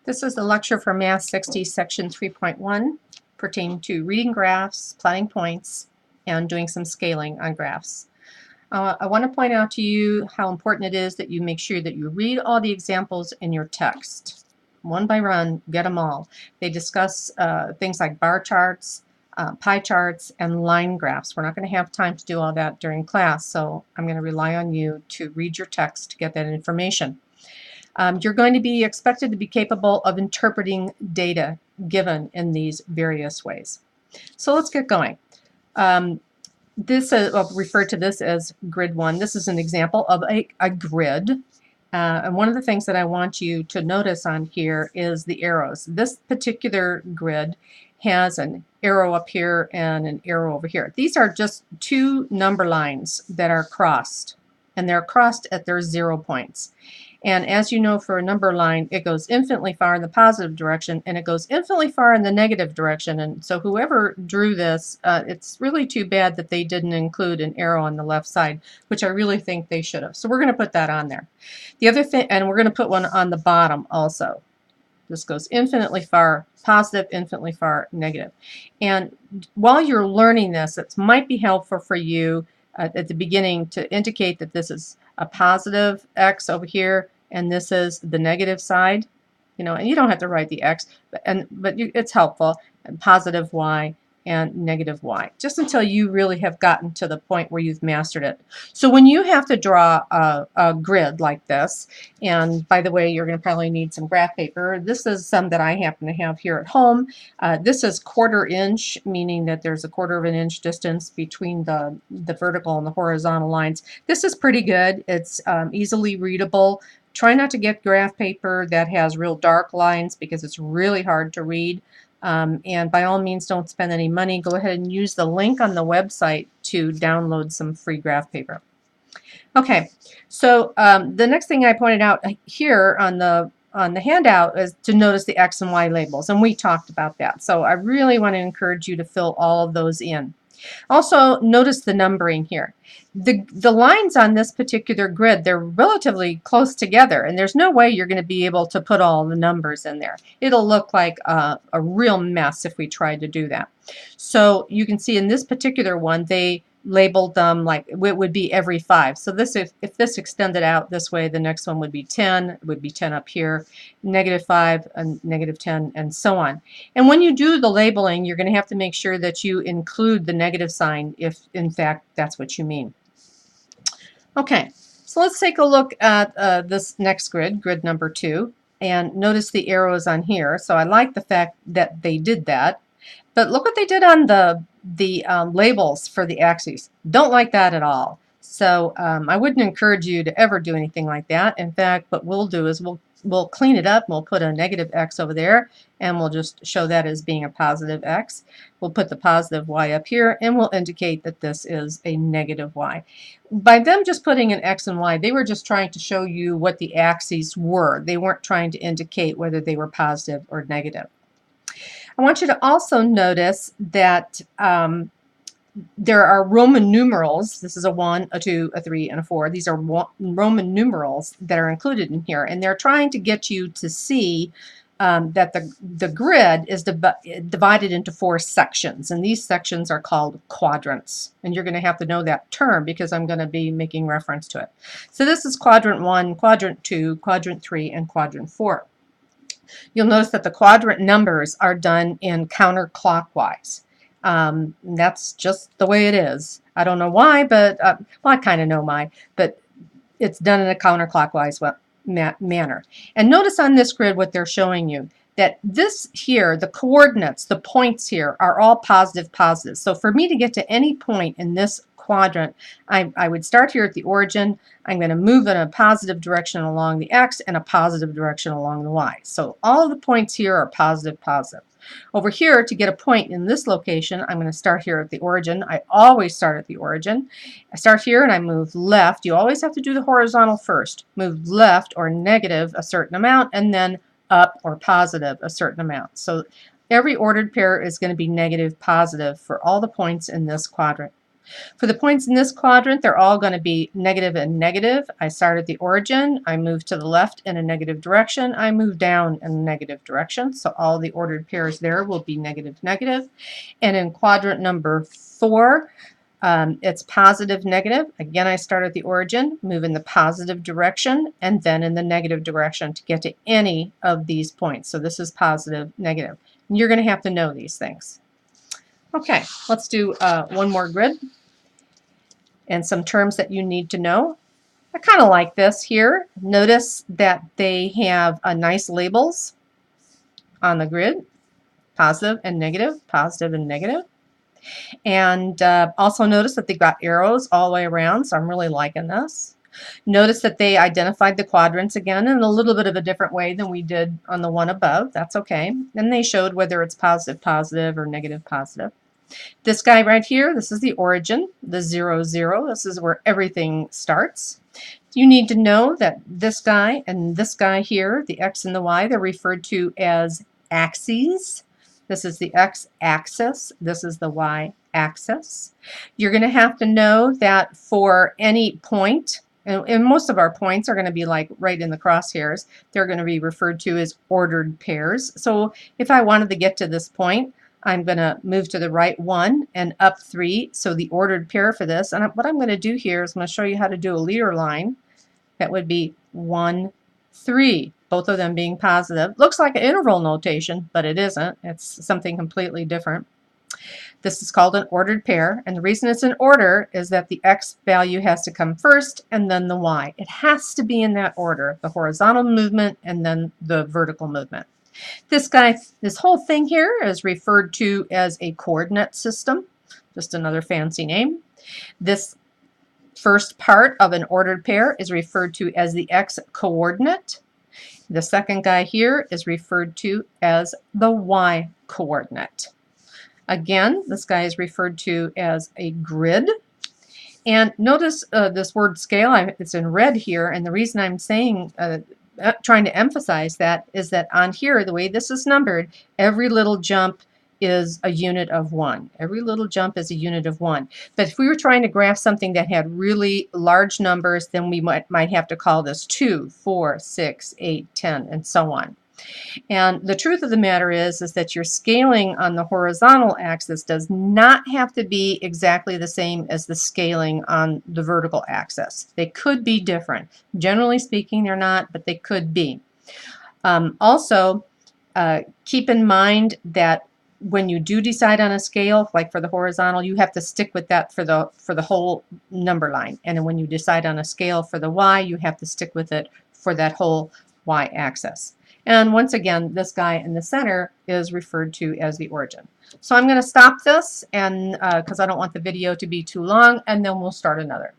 This is the lecture for Math 60, Section 3.1, pertaining to reading graphs, plotting points, and doing some scaling on graphs. I want to point out to you how important it is that you make sure that you read all the examples in your text. One by one, get them all. They discuss things like bar charts, pie charts, and line graphs. We're not going to have time to do all that during class, so I'm going to rely on you to read your text to get that information. You're going to be expected to be capable of interpreting data given in these various ways. So let's get going. I'll refer to this as grid 1. This is an example of a grid. And one of the things that I want you to notice on here is the arrows. This particular grid has an arrow up here and an arrow over here. These are just two number lines that are crossed, and they're crossed at their 0 points. And as you know, for a number line, it goes infinitely far in the positive direction and it goes infinitely far in the negative direction. And so whoever drew this, it's really too bad that they didn't include an arrow on the left side, which I really think they should have. So we're going to put that on there. The other thing, and we're going to put one on the bottom also. This goes infinitely far positive, infinitely far negative. And while you're learning this, it might be helpful for you at the beginning to indicate that this is a positive x over here and this is the negative side, and you don't have to write the x, but it's helpful, and positive y and negative y, just until you really have gotten to the point where you've mastered it. So when you have to draw a grid like this, and by the way, you're going to probably need some graph paper. This is some that I happen to have here at home. This is 1/4 inch, meaning that there's a 1/4 of an inch distance between the vertical and the horizontal lines. This is pretty good. It's easily readable. Try not to get graph paper that has real dark lines because it's really hard to read. And by all means, don't spend any money. Go ahead and use the link on the website to download some free graph paper. Okay, so the next thing I pointed out here on the handout is to notice the X and Y labels, and we talked about that. So I really want to encourage you to fill all of those in. Also, notice the numbering here. The lines on this particular grid, they're relatively close together, and there's no way you're going to be able to put all the numbers in there. It'll look like a real mess if we tried to do that. So you can see in this particular one, they labeled them like it would be every 5. So this, if this extended out this way, the next one would be 10. It would be 10 up here, -5, and -10, and so on. And when you do the labeling, you're going to have to make sure that you include the negative sign if, in fact, that's what you mean. Okay, so let's take a look at this next grid, grid number 2, and notice the arrows on here. So I like the fact that they did that. But look what they did on the labels for the axes. Don't like that at all. So I wouldn't encourage you to ever do anything like that. In fact, what we'll do is we'll clean it up. We'll put a negative x over there, and we'll just show that as being a positive x. We'll put the positive y up here, and we'll indicate that this is a negative y. By them just putting an x and y, they were just trying to show you what the axes were. They weren't trying to indicate whether they were positive or negative. I want you to also notice that there are Roman numerals. This is a 1, a 2, a 3, and a 4. These are Roman numerals that are included in here, and they're trying to get you to see that the grid is divided into 4 sections, and these sections are called quadrants. And you're going to have to know that term because I'm going to be making reference to it. So this is quadrant 1, quadrant 2, quadrant 3, and quadrant 4. You'll notice that the quadrant numbers are done in counterclockwise. That's just the way it is. I don't know why, but well, I kind of know why, but it's done in a counterclockwise manner. And notice on this grid what they're showing you, that this here, the coordinates, the points here, are all positive, positive. So for me to get to any point in this quadrant, I would start here at the origin. I'm going to move in a positive direction along the x and a positive direction along the y. So all of the points here are positive, positive. Over here, to get a point in this location, I'm going to start here at the origin. I always start at the origin. I start here and I move left. You always have to do the horizontal first. Move left or negative a certain amount, and then up or positive a certain amount. So every ordered pair is going to be negative, positive for all the points in this quadrant. For the points in this quadrant, they're all going to be negative and negative. I start at the origin, I move to the left in a negative direction, I move down in a negative direction. So all the ordered pairs there will be negative, negative. And in quadrant number 4, it's positive, negative. Again, I start at the origin, move in the positive direction, and then in the negative direction to get to any of these points. So this is positive, negative. And you're going to have to know these things. Okay, let's do one more grid and some terms that you need to know. I kind of like this here. Notice that they have nice labels on the grid, positive and negative, positive and negative. And also notice that they've got arrows all the way around, so I'm really liking this. Notice that they identified the quadrants again in a little bit of a different way than we did on the one above. That's okay. And they showed whether it's positive, positive, or negative, positive. This guy right here, this is the origin, the 0, 0. This is where everything starts. You need to know that this guy and this guy here, the X and the Y, they're referred to as axes. This is the X-axis. This is the Y-axis. You're going to have to know that for any point, and most of our points are going to be like right in the crosshairs, they're going to be referred to as ordered pairs. So if I wanted to get to this point, I'm going to move to the right 1 and up 3, so the ordered pair for this. And what I'm going to do here is I'm going to show you how to do a leader line. That would be 1, 3, both of them being positive. Looks like an interval notation, but it isn't. It's something completely different. This is called an ordered pair, and the reason it's in order is that the X value has to come first and then the Y. It has to be in that order, the horizontal movement and then the vertical movement. This guy, this whole thing here is referred to as a coordinate system, just another fancy name. This first part of an ordered pair is referred to as the X coordinate. The second guy here is referred to as the Y coordinate. Again, this guy is referred to as a grid. And notice this word scale, it's in red here, and the reason I'm saying trying to emphasize that is that on here, the way this is numbered, every little jump is a unit of 1. Every little jump is a unit of 1. But if we were trying to graph something that had really large numbers, then we might have to call this 2, 4, 6, 8, 10, and so on. And the truth of the matter is that your scaling on the horizontal axis does not have to be exactly the same as the scaling on the vertical axis. They could be different. Generally speaking, they're not, but they could be. Also, keep in mind that when you do decide on a scale, like for the horizontal, you have to stick with that for the whole number line. And when you decide on a scale for the Y, you have to stick with it for that whole Y-axis. And once again, this guy in the center is referred to as the origin. So I'm going to stop this and because I don't want the video to be too long, and then we'll start another.